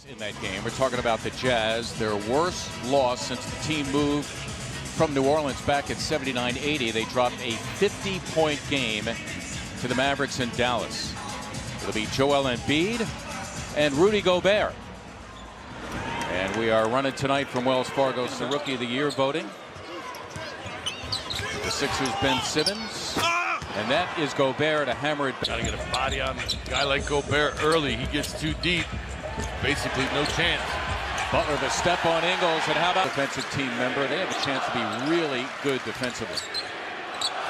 in that game. We're talking about the Jazz, their worst loss since the team moved from New Orleans back at 79-80. They dropped a 50-point game to the Mavericks in Dallas. It'll be Joel Embiid and Rudy Gobert. And we are running tonight from Wells Fargo's the Rookie of the Year voting. The Sixers' Ben Simmons. And that is Gobert to hammer it. Got to get a body on a guy like Gobert early. He gets too deep. Basically no chance. Butler the step on Ingles, and how about defensive team member? They have a chance to be really good defensively.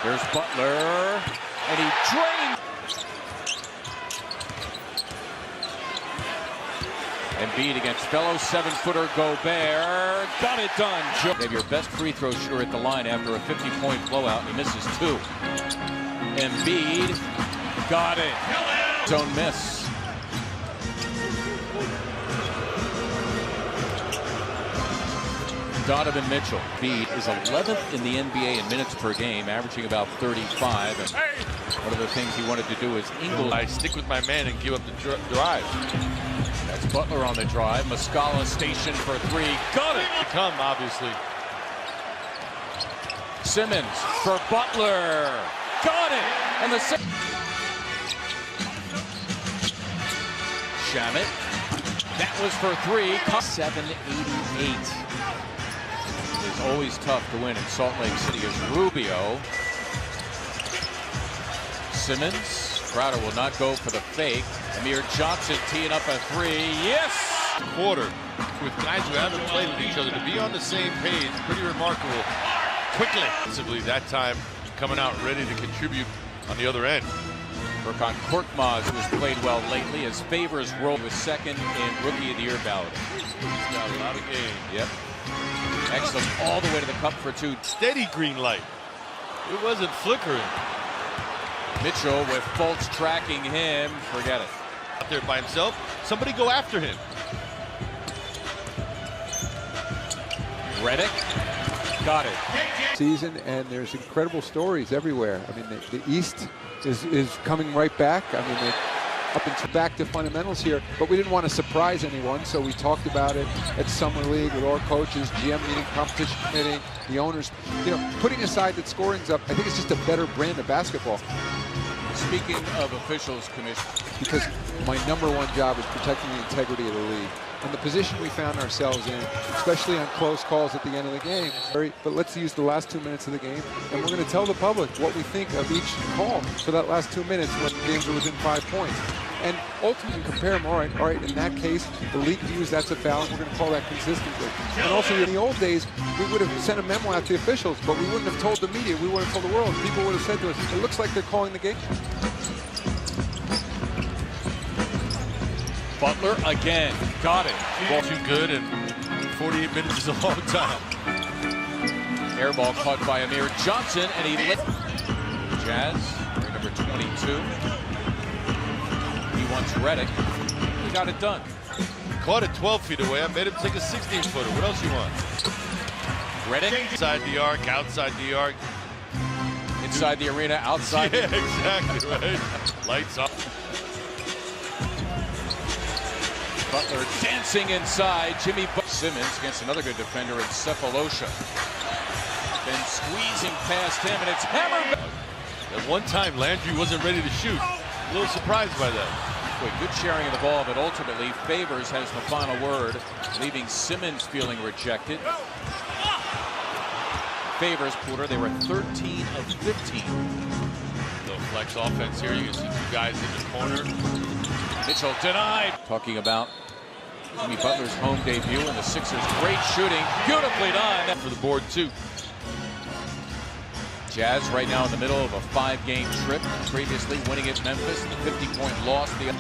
There's Butler, and he drained. Embiid against fellow 7-footer Gobert. Got it done. They have your best free throw shooter at the line after a 50-point blowout. He misses 2. Embiid got it. Zone miss. Donovan Mitchell. Embiid is 11th in the NBA in minutes per game, averaging about 35. And one of the things he wanted to do is Ingles. I stick with my man and give up the drive. That's Butler on the drive. Muscala stationed for 3. Got it. Come, obviously. Simmons for Butler. Got it. And the Shamet. That was for 3. 788. It's always tough to win in Salt Lake City as Rubio. Simmons. Crowder will not go for the fake. Amir Johnson teeing up a 3. Yes! Quarter with guys who haven't played with each other to be on the same page. Pretty remarkable. Quickly. Defensively that time coming out ready to contribute on the other end. Furkan Korkmaz, who has played well lately, as Favors rolled with second in Rookie of the Year ballot. He's got a lot of game. Yep. Excellent all the way to the cup for 2. Steady green light. It wasn't flickering. Mitchell with Fultz tracking him. Forget it. Out there by himself. Somebody go after him. Redick. Got it. Season, and there's incredible stories everywhere. I mean, the East is coming right back. I mean, they're up and back to fundamentals here, but we didn't want to surprise anyone, so we talked about it at Summer League with all coaches, GM meeting, competition committee, the owners. You know, putting aside that scoring's up, I think it's just a better brand of basketball. Speaking of officials, Commissioner. Because my #1 job is protecting the integrity of the league. And the position we found ourselves in, especially on close calls at the end of the game. But let's use the last 2 minutes of the game, and we're going to tell the public what we think of each call for that last 2 minutes when games are within 5 points. And ultimately compare them, all right, in that case, the league views that's a foul, and we're going to call that consistently. And also, in the old days, we would have sent a memo out to the officials, but we wouldn't have told the media, we wouldn't have told the world. People would have said to us, it looks like they're calling the game. Butler again. Got it. Ball too good, and 48 minutes is a long time. Air ball caught by Amir Johnson, and he lit. Jazz, number 22. He wants Redick. He got it done. Caught it 12 feet away. I made him take a 16-footer. What else you want? Redick. Inside the arc, outside the arc. Inside the arena, outside. Yeah, exactly, right? Lights off. Butler dancing inside. Simmons against another good defender in Cephalosha. Then squeezing past him, and it's hammered. At one time, Landry wasn't ready to shoot. A little surprised by that. Boy, good sharing of the ball, but ultimately Favors has the final word, leaving Simmons feeling rejected. Favors, Porter, they were 13 of 15. The flex offense here. You can see 2 guys in the corner. Mitchell denied. Talking about Jimmy Butler's home debut and the Sixers' great shooting. Beautifully done. For the board, too. Jazz right now in the middle of a 5-game trip. Previously winning at Memphis, the 50-point loss. An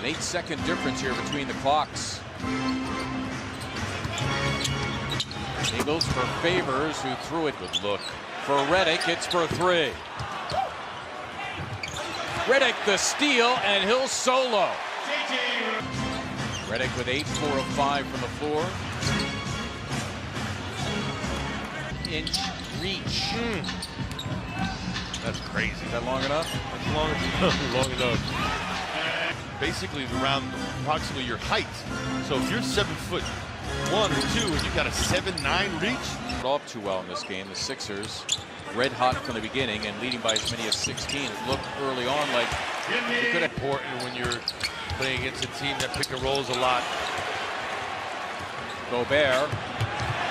8-second difference here between the clocks. Ingles for Favors, who threw it. Good look. For Redick, it's for 3. Redick the steal, and he'll solo. Redick with 8, 4 of 5 from the floor. Inch reach. That's crazy. Is that long enough? That's long enough. basically around approximately your height. So if you're 7'1" or 2 and you got a 7'9" reach. Off too well in this game. The Sixers red hot from the beginning and leading by as many as 16. It looked early on like it could have. Important when you're playing against a team that pick and rolls a lot. Gobert.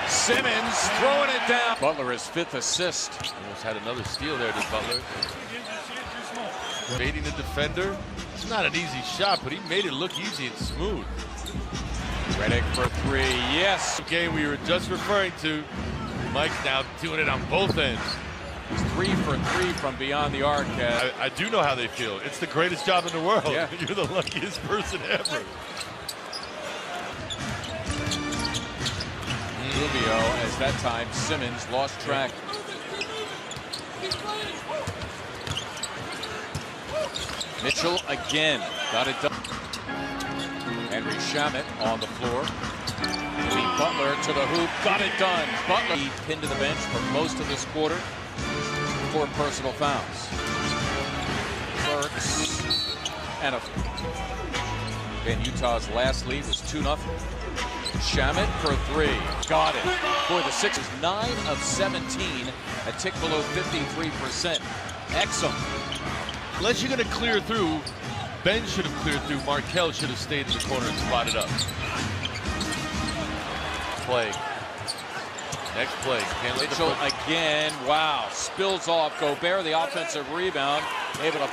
Simmons throwing it down. Butler his 5th assist. Almost had another steal there, did Butler. Baiting the defender. It's not an easy shot, but he made it look easy and smooth. Redick for 3. Yes. Game we were just referring to. Mike's now doing it on both ends. He's 3 for 3 from beyond the arc. I do know how they feel. It's the greatest job in the world. Yeah. You're the luckiest person ever. Rubio, as that time Simmons lost track. Mitchell again got it done. Henry Shamet on the floor. Jimmy Butler to the hoop, got it done. Butler pinned to the bench for most of this quarter. 4 personal fouls. Burks and again, Utah's last lead was 2-0. Shamet for 3. Got it. For the Sixers, 9 of 17, a tick below 53%. Exum. Unless you're going to clear through, Ben should have cleared through. Markelle should have stayed in the corner and spotted up. Play. Next play. Mitchell again. Wow. Spills off. Gobert, the offensive rebound. Able to.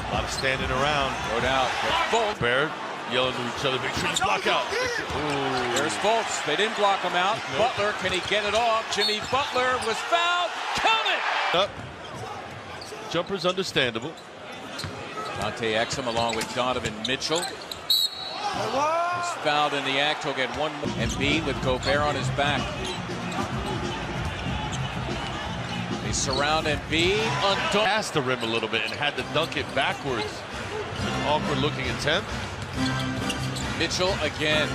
A lot of standing around. No doubt. Gobert yelling to each other. Make sure you block out. Ooh. There's Fultz. They didn't block him out. No. Butler, can he get it off? Jimmy Butler was fouled. Count it. Up. Jumper's understandable. Dante Exum along with Donovan Mitchell. He's fouled in the act. He'll get one more. Embiid with Gobert on his back. They surround Embiid. Past the rim a little bit and had to dunk it backwards. An awkward looking attempt. Mitchell again.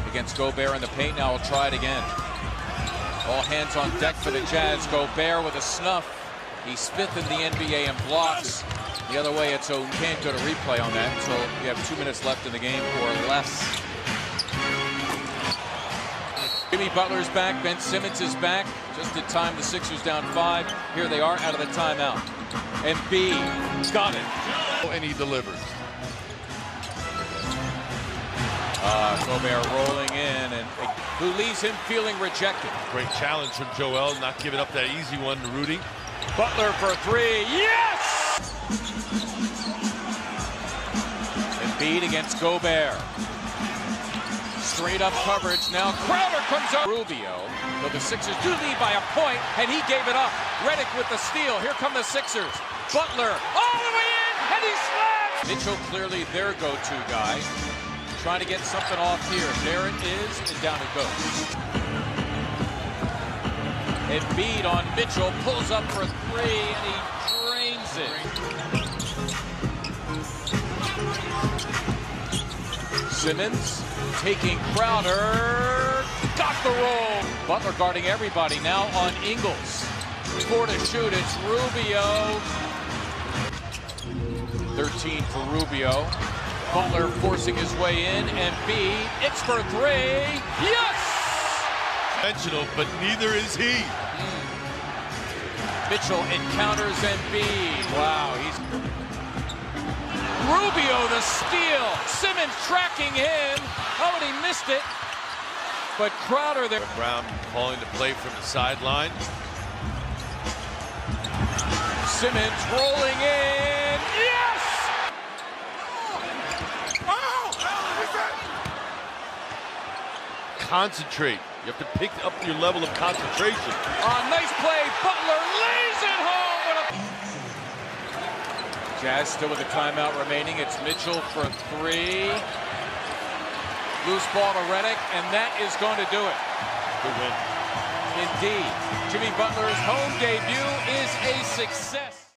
Against Gobert in the paint. Now he'll try it again. All hands on deck for the Jazz. Gobert with a snuff. He's 5th in the NBA in blocks. The other way, it's so you can't go to replay on that until you have 2 minutes left in the game or less. Jimmy Butler's back. Ben Simmons is back. Just in time, the Sixers down 5. Here they are out of the timeout. Embiid got it. And he delivers. Gobert rolling in, and who leaves him feeling rejected. Great challenge from Joel, not giving up that easy one to Rudy. Butler for 3. Yes! Embiid against Gobert. Straight up coverage. Now Crowder comes up. Rubio. But the Sixers do lead by a point, and he gave it up. Redick with the steal. Here come the Sixers. Butler all the way in, and he slams! Mitchell clearly their go-to guy. Trying to get something off here. There it is, and down it goes. Embiid on Mitchell, pulls up for 3, and he drains it. Simmons taking Crowder. Got the roll. Butler guarding everybody now on Ingles. 4 to shoot. It's Rubio. 13 for Rubio. Butler forcing his way in. Embiid. It's for 3. Yes! Conventional, but neither is he. Mitchell encounters Embiid. Wow, he's Rubio the steal. Simmons tracking him. Oh, and he missed it. But Crowder there. Brown calling the play from the sideline. Simmons rolling in. Yes! Concentrate. You have to pick up your level of concentration. Nice play. Butler lays it home. Jazz still with a timeout remaining. It's Mitchell for 3. Loose ball to Redick, and that is going to do it. Good win. Indeed. Jimmy Butler's home debut is a success.